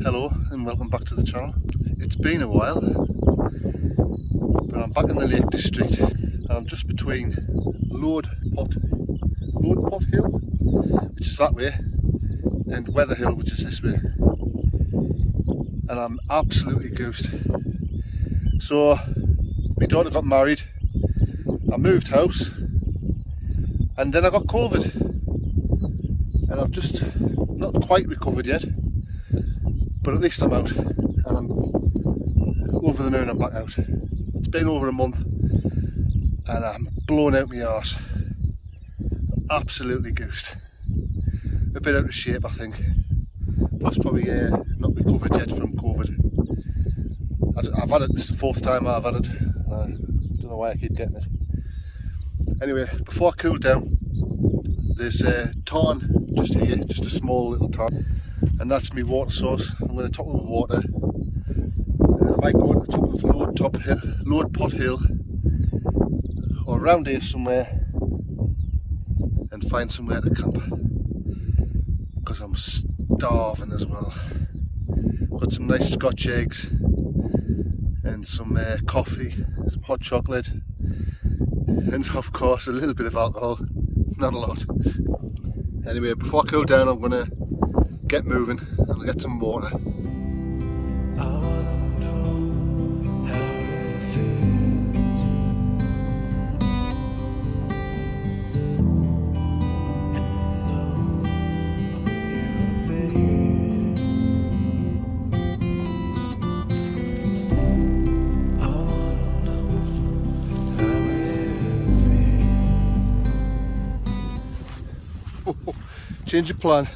Hello and welcome back to the channel. It's been a while, but I'm back in the Lake District. I'm just between Loadpot Hill, which is that way, and Weather Hill, which is this way. And I'm absolutely goosed. So, my daughter got married, I moved house, and then I got COVID. And I've just not quite recovered yet, but at least I'm out, and I'm over the moon. I'm back out. It's been over a month, and I'm blown out my arse. Absolutely goosed. A bit out of shape, I think. Plus, probably not recovered yet from COVID. I've had it. This is the fourth time I've had it. I don't know why I keep getting it. Anyway, before I cool down, there's a tarn just here, just a small little tarn, and that's my water source. I'm going to top it with water. I might go to the top of Loadpot Hill, or around here somewhere, and find somewhere to camp, because I'm starving as well. Got some nice Scotch eggs and some coffee, some hot chocolate, and of course a little bit of alcohol, not a lot. Anyway, before I cool down, I'm going to get moving and I'll get some water. Change of plan.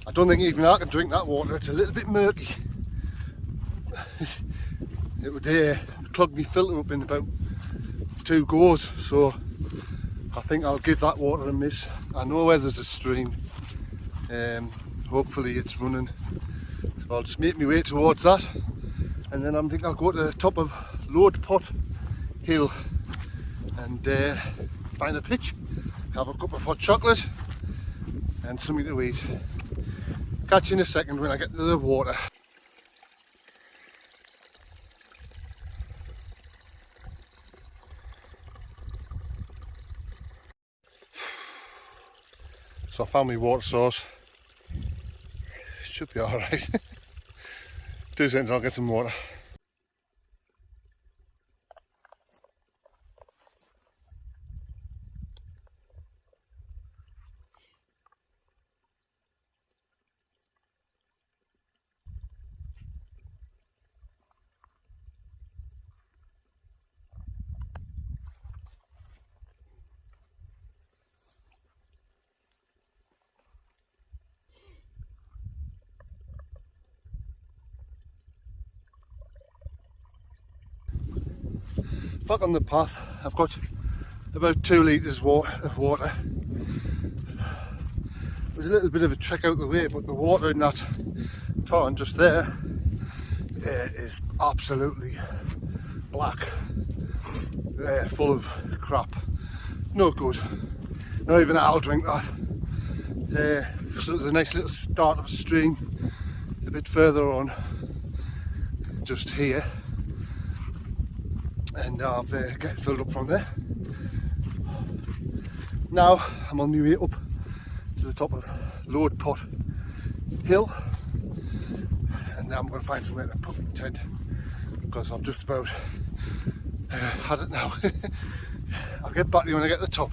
I don't think even I can drink that water. It's a little bit murky. It would clog me filter up in about 2 goes, so I think I'll give that water a miss. I know where there's a stream, hopefully it's running, so I'll just make my way towards that, and then I'm thinking I'll go to the top of Loadpot Hill and find a pitch, have a cup of hot chocolate and something to eat. Catch you in a second when I get to the water. So I found my water source. Should be alright. 2 seconds, I'll get some water. Back on the path, I've got about 2 litres of water. There's a little bit of a trek out the way, but the water in that tarn just there is absolutely black, full of crap. No good. Not even I'll drink that. So there's a nice little start of a stream a bit further on, just here. And I've get filled up from there. Now I'm on my way up to the top of Loadpot Hill, and now I'm going to find somewhere to put my tent, because I've just about had it now. I'll get back to you when I get to the top.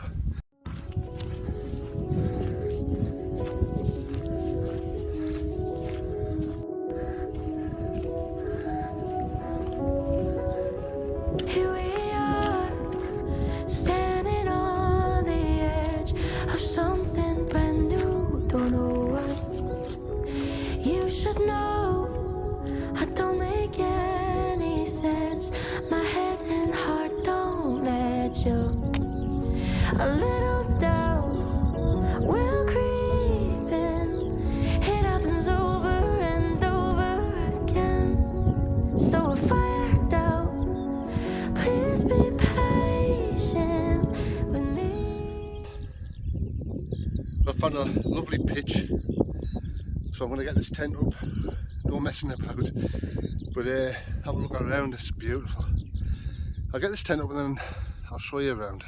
A little doubt will creep in. It happens over and over again. So if I act out, please be patient with me. I found a lovely pitch, so So I'm going to get this tent up, no messing about, but have a look around, it's beautiful. I'll get this tent up and then I'll show you around.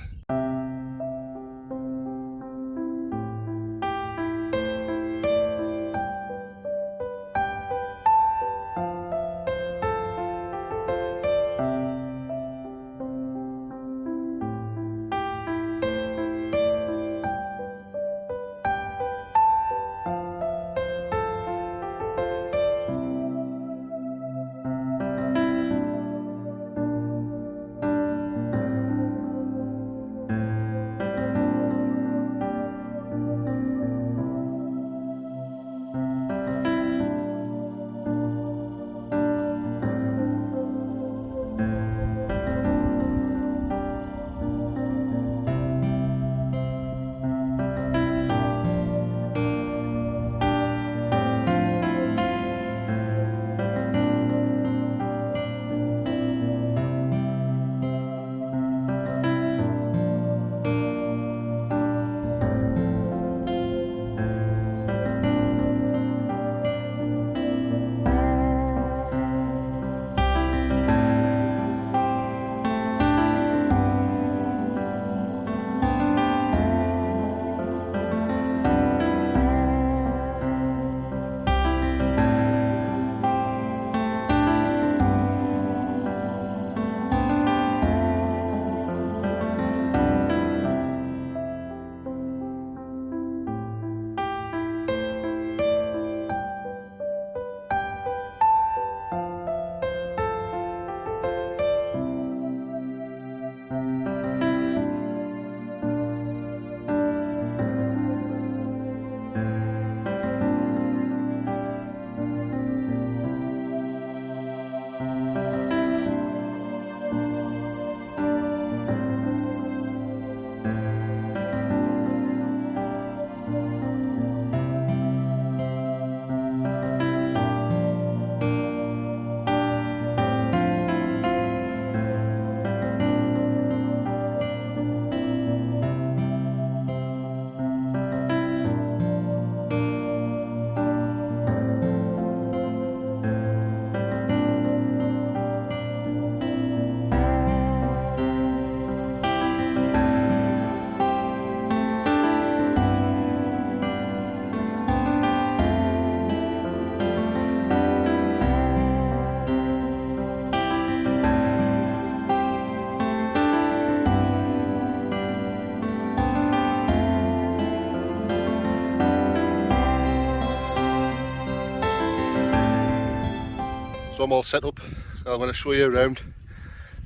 So I'm all set up. I'm going to show you around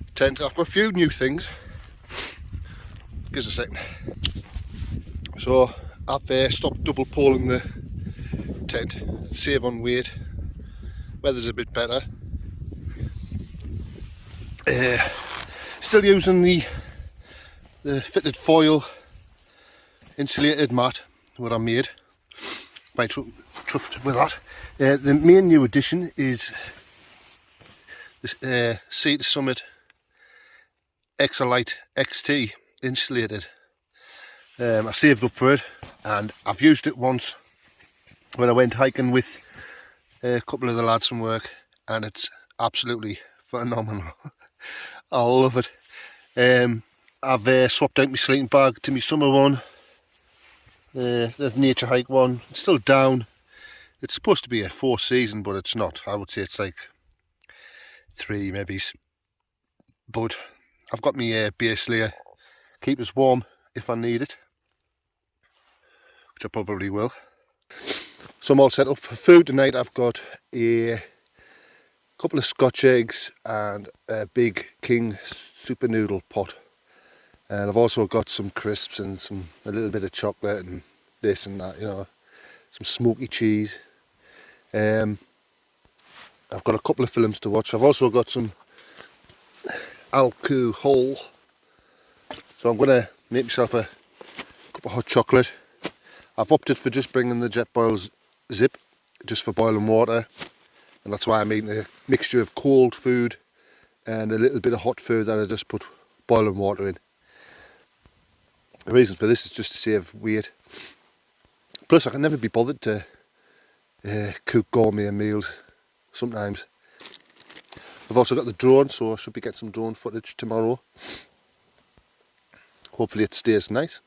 the tent. I've got a few new things. Give us a second. So I've stopped double poling the tent, save on weight. Weather's a bit better. Still using the fitted foil insulated mat what I made. Quite chuffed with that. The main new addition is this Sea to Summit Exolite XT insulated. I saved up for it and I've used it once when I went hiking with a couple of the lads from work, and it's absolutely phenomenal. I love it. I've swapped out my sleeping bag to my summer one. There's nature hike one. It's still down. It's supposed to be a 4 season, but it's not. I would say it's like 3 maybe. But I've got my base layer. Keep us warm if I need it, which I probably will. So I'm all set up for food tonight. I've got a couple of Scotch eggs and a big King super noodle pot, and I've also got some crisps and a little bit of chocolate and this and that, you know, some smoky cheese. I've got a couple of films to watch. I've also got some alcohol, so I'm going to make myself a cup of hot chocolate. I've opted for just bringing the Jetboil Zip just for boiling water, and that's why I'm eating a mixture of cold food and a little bit of hot food that I just put boiling water in. The reason for this is just to save weight. Plus I can never be bothered to cook gourmet meals sometimes. I've also got the drone, so I should be getting some drone footage tomorrow. Hopefully it stays nice.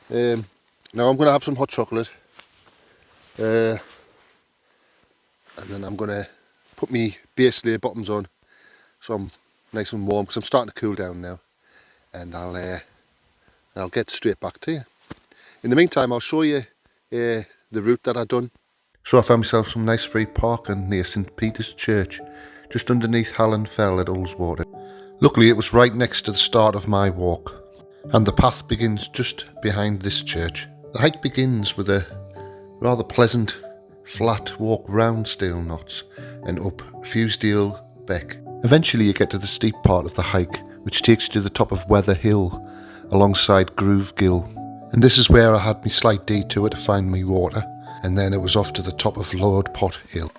Now I'm going to have some hot chocolate, and then I'm going to put my base layer bottoms on so I'm nice and warm, because I'm starting to cool down now, and I'll get straight back to you. In the meantime, I'll show you the route that I've done. So I found myself some nice free parking near St Peter's Church, just underneath Hallen Fell at Ullswater. Luckily it was right next to the start of my walk, and the path begins just behind this church. The hike begins with a rather pleasant flat walk round Stale Knots and up Fusedale Beck. Eventually you get to the steep part of the hike, which takes you to the top of Weather Hill alongside Groove Gill. And this is where I had my slight detour to find me water, and then it was off to the top of Loadpot Hill.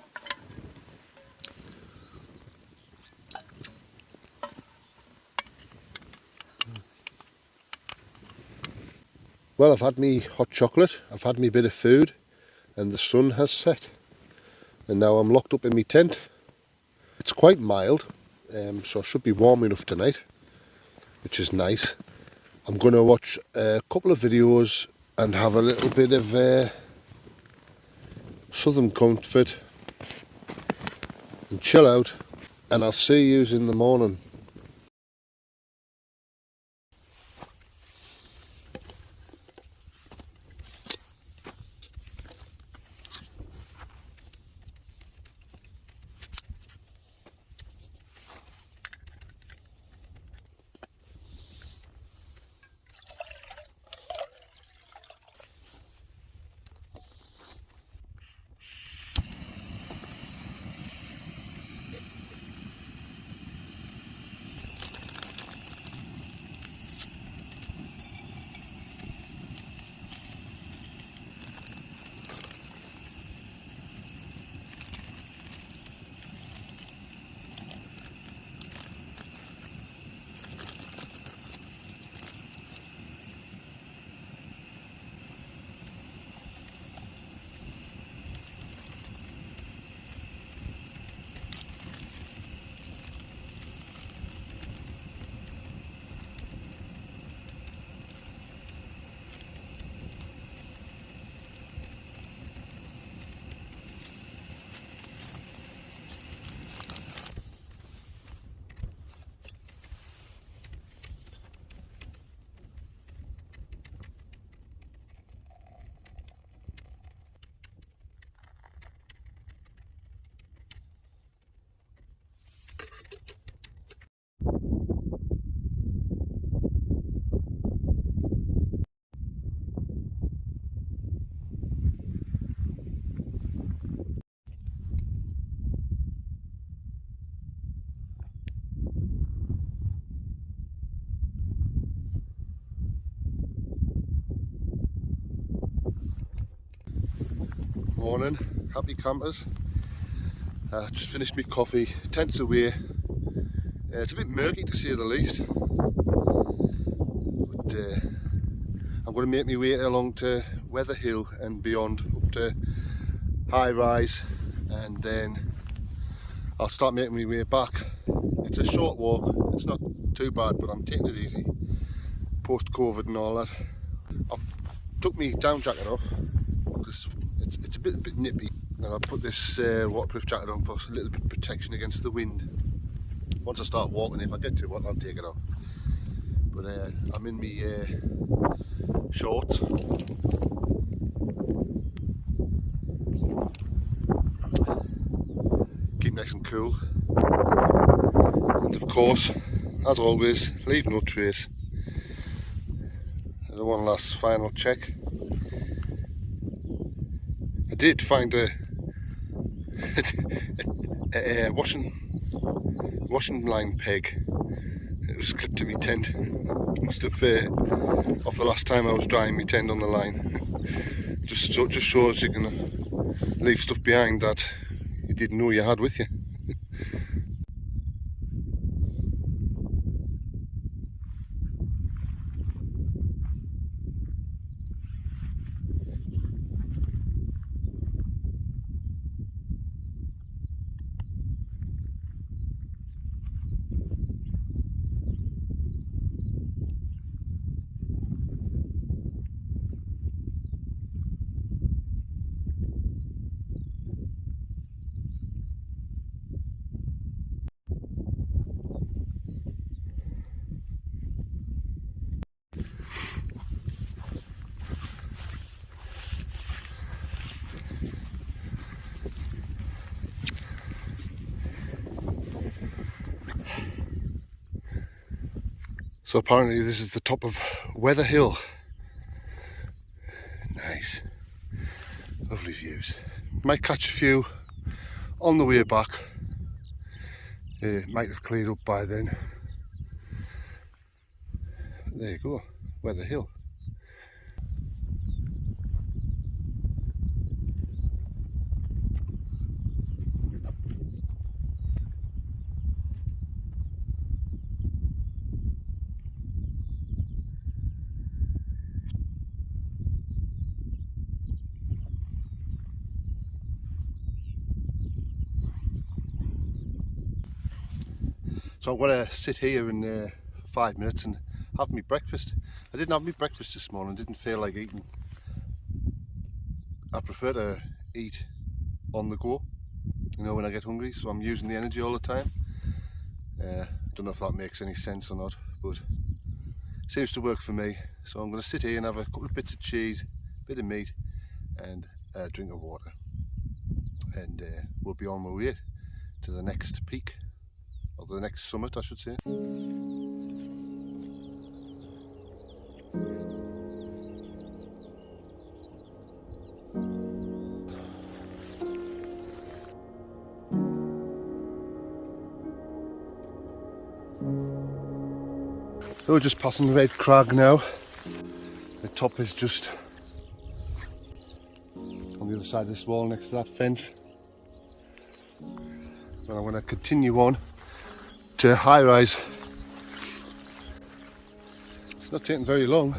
Well, I've had me hot chocolate, I've had me bit of food, and the sun has set. And now I'm locked up in my tent. It's quite mild, so I should be warm enough tonight, which is nice. I'm going to watch a couple of videos and have a little bit of Southern Comfort and chill out, and I'll see you in the morning. Morning, happy campers. Just finished my coffee, tent's away. It's a bit murky to say the least, but I'm going to make my way along to Weather Hill and beyond, up to High Rise, and then I'll start making my way back. It's a short walk, it's not too bad, but I'm taking it easy post-COVID and all that. I've took my down jacket off because it's a bit nippy, and I'll put this waterproof jacket on for a little bit of protection against the wind. Once I start walking, if I get to it, I'll take it off. But I'm in my shorts. Keep nice and cool. And of course, as always, leave no trace. And one last final check. I did find a washing line peg. It was clipped to my tent. Must have off the last time I was drying my tent on the line. Just shows you can leave stuff behind that you didn't know you had with you. So apparently this is the top of Weather Hill. Nice. Lovely views. Might catch a few on the way back. It might have cleared up by then. There you go, Weather Hill. So I'm going to sit here in for 5 minutes and have my breakfast. I didn't have my breakfast this morning, didn't feel like eating. I prefer to eat on the go, you know, when I get hungry, so I'm using the energy all the time. Don't know if that makes any sense or not, but it seems to work for me. So I'm going to sit here and have a couple of bits of cheese, a bit of meat and a drink of water. And we'll be on my way to the next peak. Or the next summit, I should say. So we're just passing Red Crag now. The top is just on the other side of this wall next to that fence. But I'm going to continue on to high rise. It's not taking very long.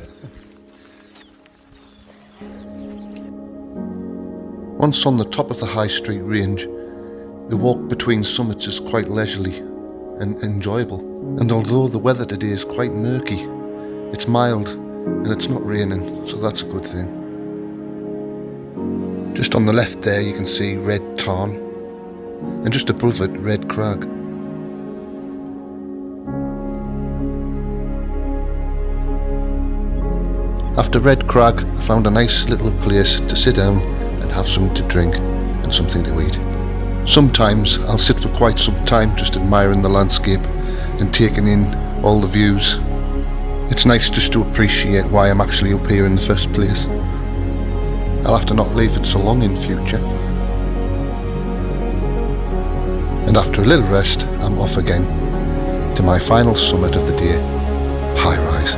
Once on the top of the High Street range, the walk between summits is quite leisurely and enjoyable. And although the weather today is quite murky, it's mild and it's not raining, so that's a good thing. Just on the left there you can see Red Tarn, and just above it Red Crag. After Red Crag, I found a nice little place to sit down and have something to drink and something to eat. Sometimes I'll sit for quite some time just admiring the landscape and taking in all the views. It's nice just to appreciate why I'm actually up here in the first place. I'll have to not leave it so long in future. And after a little rest, I'm off again to my final summit of the day, High Rise.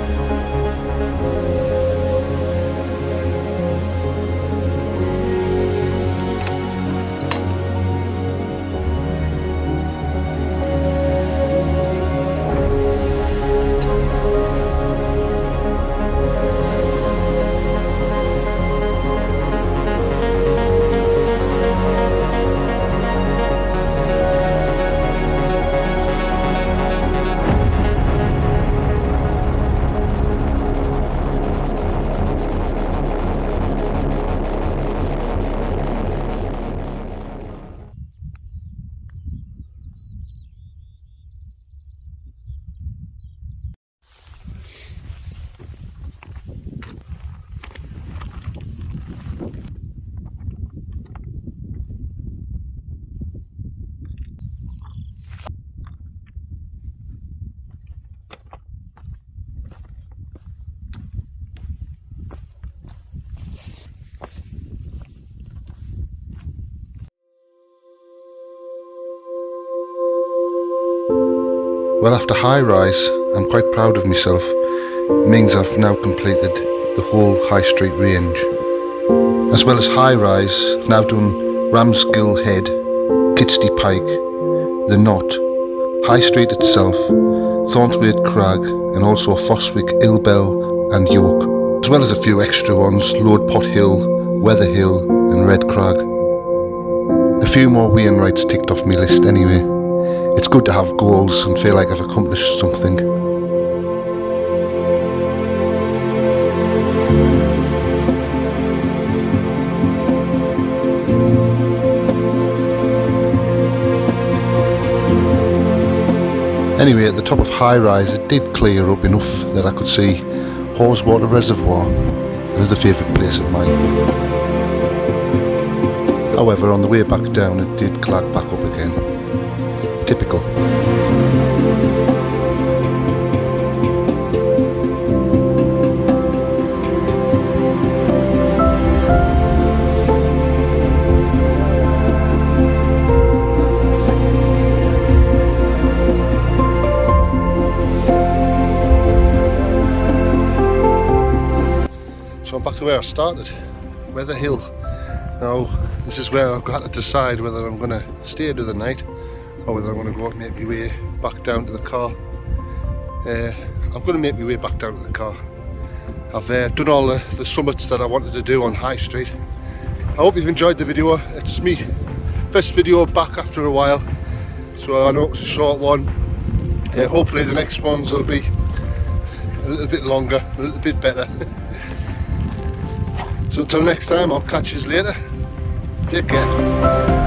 Well, after High Rise, I'm quite proud of myself. It means I've now completed the whole High Street range. As well as High Rise, I've now done Ramsgill Head, Kitstey Pike, The Knot, High Street itself, Thornthwaite Crag, and also Foswick, Ilbel and York, as well as a few extra ones, Loadpot Hill, Weather Hill and Red Crag. A few more Wainwrights ticked off my list anyway. It's good to have goals and feel like I've accomplished something. Anyway, at the top of High Rise it did clear up enough that I could see Haweswater Reservoir, another favourite place of mine. However, on the way back down it did clag back up again. Typical. where I started, Weather Hill. Now this is where I've got to decide whether I'm going to stay to the night or whether I'm going to go and make my way back down to the car. I'm going to make my way back down to the car. I've done all the summits that I wanted to do on High Street. I hope you've enjoyed the video. It's me first video back after a while, so I know it's a short one. Hopefully the next ones will be a little bit longer, a little bit better. So until next time, I'll catch you later. Take care.